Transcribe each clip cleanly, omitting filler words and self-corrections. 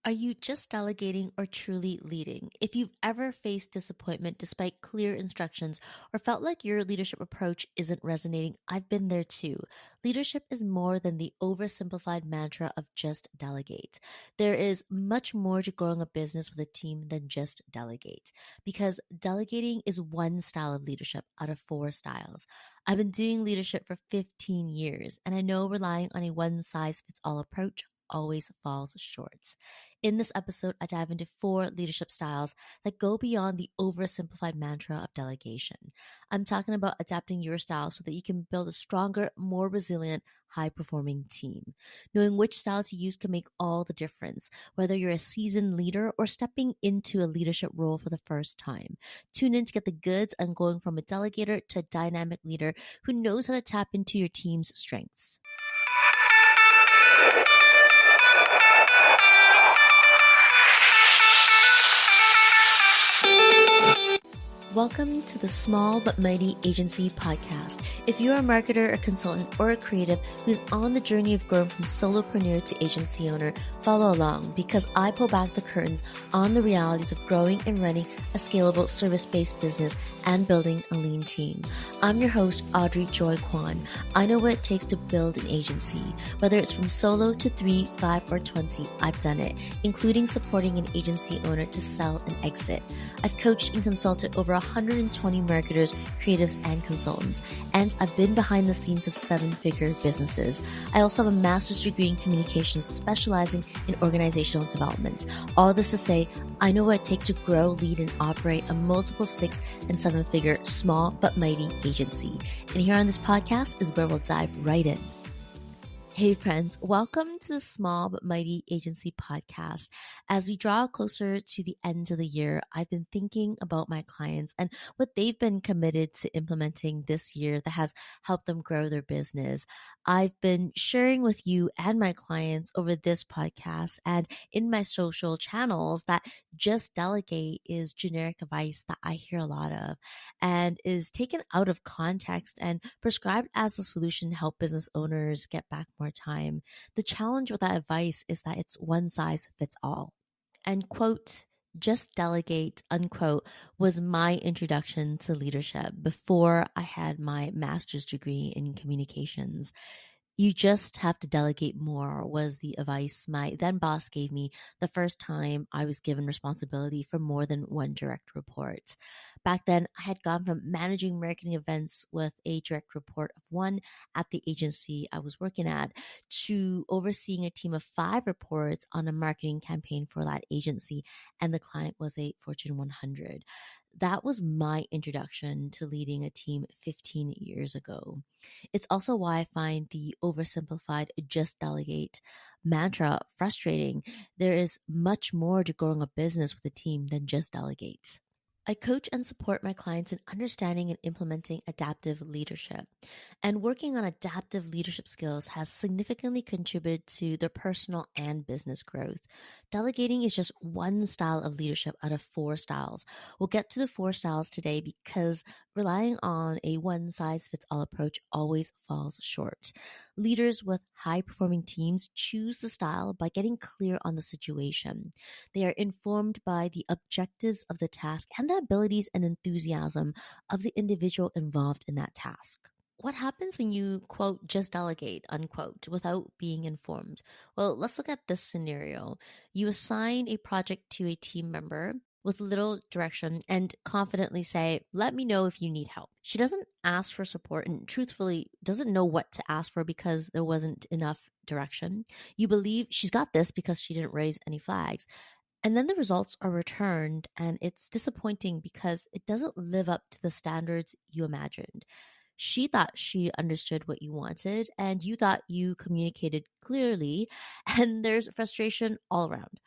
Are you just delegating or truly leading? If you've ever faced disappointment despite clear instructions or felt like your leadership approach isn't resonating, I've been there too. Leadership is more than the oversimplified mantra of just delegate. There is much more to growing a business with a team than just delegate, because delegating is one style of leadership out of four styles. I've been doing leadership for 15 years, and I know relying on a one size fits all approach always falls short. In this episode, I dive into four leadership styles that go beyond the oversimplified mantra of delegation. I'm talking about adapting your style so that you can build a stronger, more resilient, high performing team. Knowing which style to use can make all the difference, whether you're a seasoned leader or stepping into a leadership role for the first time. Tune in to get the goods on going from a delegator to a dynamic leader who knows how to tap into your team's strengths. Welcome to the Small But Mighty Agency podcast. If you're a marketer, a consultant, or a creative who's on the journey of growing from solopreneur to agency owner, follow along because I pull back the curtains on the realities of growing and running a scalable service-based business and building a lean team. I'm your host, Audrey Joy Kwan. I know what it takes to build an agency. Whether it's from solo to 3, 5, or 20, I've done it, including supporting an agency owner to sell and exit. I've coached and consulted over 120 marketers, creatives, and consultants, and I've been behind the scenes of 7-figure businesses. I also have a master's degree in communications specializing in organizational development. All this to say, I know what it takes to grow, lead, and operate a multiple 6- and 7-figure small but mighty agency. And here on this podcast is where we'll dive right in. Hey friends, welcome to the Small But Mighty Agency podcast. As we draw closer to the end of the year, I've been thinking about my clients and what they've been committed to implementing this year that has helped them grow their business. I've been sharing with you and my clients over this podcast and in my social channels that just delegate is generic advice that I hear a lot of and is taken out of context and prescribed as a solution to help business owners get back more time. The challenge with that advice is that it's one size fits all. And quote, just delegate, unquote, was my introduction to leadership before I had my master's degree in communications. You just have to delegate more was the advice my then boss gave me the first time I was given responsibility for more than one direct report. Back then, I had gone from managing marketing events with a direct report of one at the agency I was working at to overseeing a team of 5 reports on a marketing campaign for that agency, and the client was a Fortune 100. That was my introduction to leading a team 15 years ago. It's also why I find the oversimplified just delegate mantra frustrating. There is much more to growing a business with a team than just delegate. I coach and support my clients in understanding and implementing adaptive leadership. And working on adaptive leadership skills has significantly contributed to their personal and business growth. Delegating is just one style of leadership out of 4 styles. We'll get to the 4 styles today because relying on a one size fits all approach always falls short. Leaders with high performing teams choose the style by getting clear on the situation. They are informed by the objectives of the task and the abilities and enthusiasm of the individual involved in that task. What happens when you, quote, just delegate, unquote, without being informed? Well, let's look at this scenario. You assign a project to a team member with little direction and confidently say, let me know if you need help. She doesn't ask for support and truthfully doesn't know what to ask for because there wasn't enough direction. You believe she's got this because she didn't raise any flags. And then the results are returned, and it's disappointing because it doesn't live up to the standards you imagined. She thought she understood what you wanted, and you thought you communicated clearly, and there's frustration all around.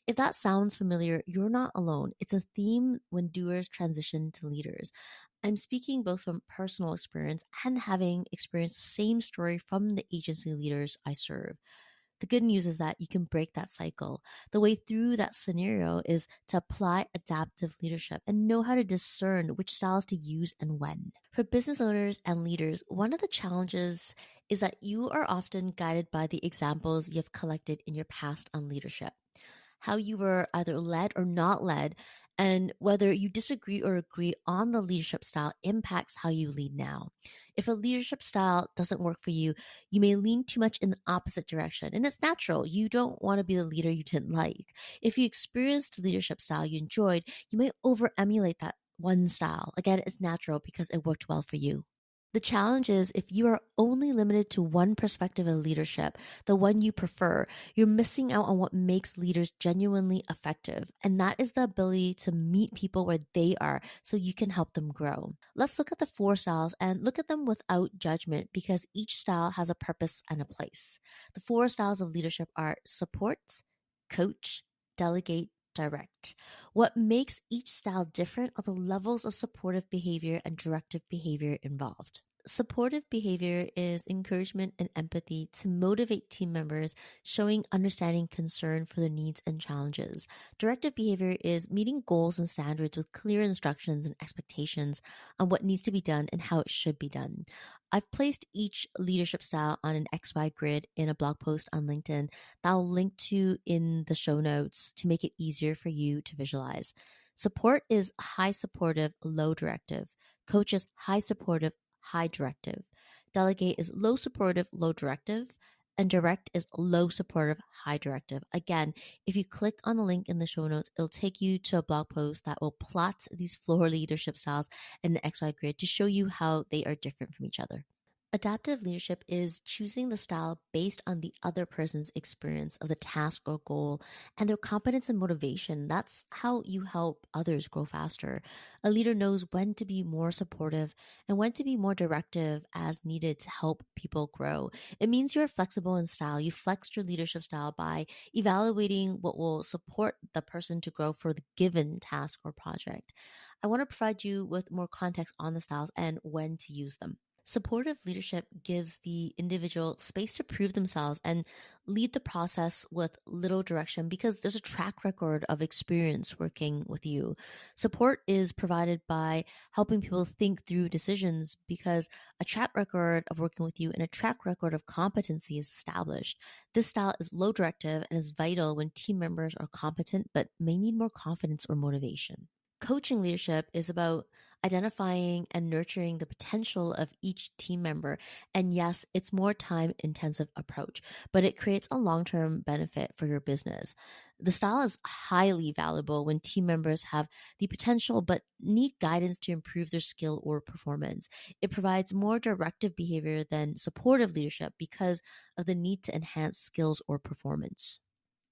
If that sounds familiar, you're not alone. It's a theme when doers transition to leaders. I'm speaking both from personal experience and having experienced the same story from the agency leaders I serve. The good news is that you can break that cycle. The way through that scenario is to apply adaptive leadership and know how to discern which styles to use and when. For business owners and leaders, one of the challenges is that you are often guided by the examples you have collected in your past on leadership. how you were either led or not led, and whether you disagree or agree on the leadership style impacts how you lead now. If a leadership style doesn't work for you, you may lean too much in the opposite direction. And it's natural. You don't want to be the leader you didn't like. If you experienced a leadership style you enjoyed, you may over emulate that one style. Again, it's natural because it worked well for you. The challenge is if you are only limited to one perspective of leadership, the one you prefer, you're missing out on what makes leaders genuinely effective. And that is the ability to meet people where they are so you can help them grow. Let's look at the 4 styles and look at them without judgment because each style has a purpose and a place. The 4 styles of leadership are support, coach, delegate, direct. What makes each style different are the levels of supportive behavior and directive behavior involved. Supportive behavior is encouragement and empathy to motivate team members, showing understanding concern for their needs and challenges. Directive behavior is meeting goals and standards with clear instructions and expectations on what needs to be done and how it should be done. I've placed each leadership style on an XY grid in a blog post on LinkedIn that I'll link to in the show notes to make it easier for you to visualize. Support is high supportive, low directive. Coach is high supportive, high directive. Delegate is low supportive, low directive. And direct is low supportive, high directive. Again, if you click on the link in the show notes, it'll take you to a blog post that will plot these 4 leadership styles in an XY grid to show you how they are different from each other. Adaptive leadership is choosing the style based on the other person's experience of the task or goal and their competence and motivation. That's how you help others grow faster. A leader knows when to be more supportive and when to be more directive as needed to help people grow. It means you're flexible in style. You flex your leadership style by evaluating what will support the person to grow for the given task or project. I want to provide you with more context on the styles and when to use them. Supportive leadership gives the individual space to prove themselves and lead the process with little direction because there's a track record of experience working with you. Support is provided by helping people think through decisions because a track record of working with you and a track record of competency is established. This style is low directive and is vital when team members are competent but may need more confidence or motivation. Coaching leadership is about identifying and nurturing the potential of each team member. And yes, it's more time intensive approach, but it creates a long-term benefit for your business. The style is highly valuable when team members have the potential but need guidance to improve their skill or performance. It provides more directive behavior than supportive leadership because of the need to enhance skills or performance.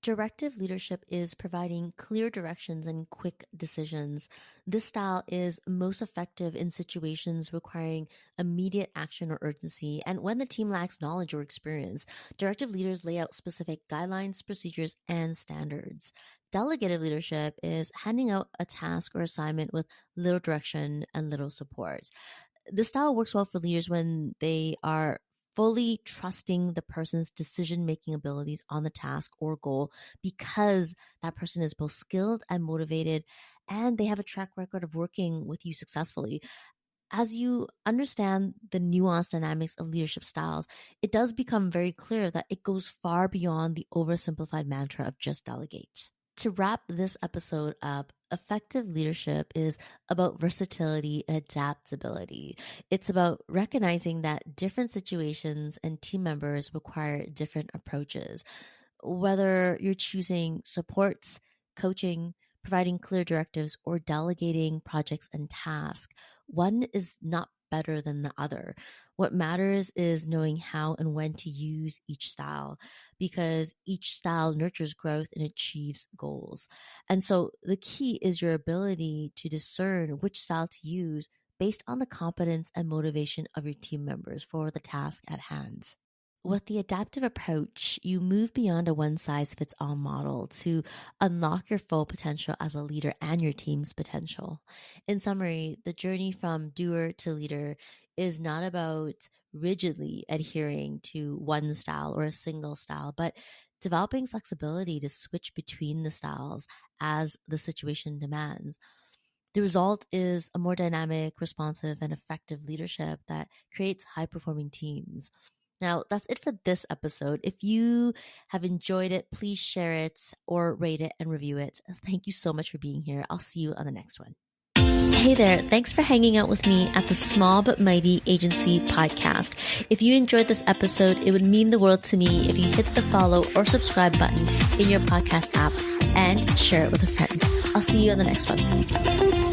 Directive leadership is providing clear directions and quick decisions. This style is most effective in situations requiring immediate action or urgency, and when the team lacks knowledge or experience. Directive leaders lay out specific guidelines, procedures, and standards. Delegative leadership is handing out a task or assignment with little direction and little support. This style works well for leaders when they are fully trusting the person's decision-making abilities on the task or goal because that person is both skilled and motivated and they have a track record of working with you successfully. As you understand the nuanced dynamics of leadership styles, it does become very clear that it goes far beyond the oversimplified mantra of just delegate. To wrap this episode up, effective leadership is about versatility and adaptability. It's about recognizing that different situations and team members require different approaches. Whether you're choosing supports, coaching, providing clear directives, or delegating projects and tasks, one is not better than the other. What matters is knowing how and when to use each style because each style nurtures growth and achieves goals. And so the key is your ability to discern which style to use based on the competence and motivation of your team members for the task at hand. With the adaptive approach, you move beyond a one-size-fits-all model to unlock your full potential as a leader and your team's potential. In summary, the journey from doer to leader is not about rigidly adhering to one style or a single style, but developing flexibility to switch between the styles as the situation demands. The result is a more dynamic, responsive, and effective leadership that creates high-performing teams. Now, that's it for this episode. If you have enjoyed it, please share it or rate it and review it. Thank you so much for being here. I'll see you on the next one. Hey there, thanks for hanging out with me at the Small But Mighty Agency podcast. If you enjoyed this episode, it would mean the world to me if you hit the follow or subscribe button in your podcast app and share it with a friend. I'll see you on the next one.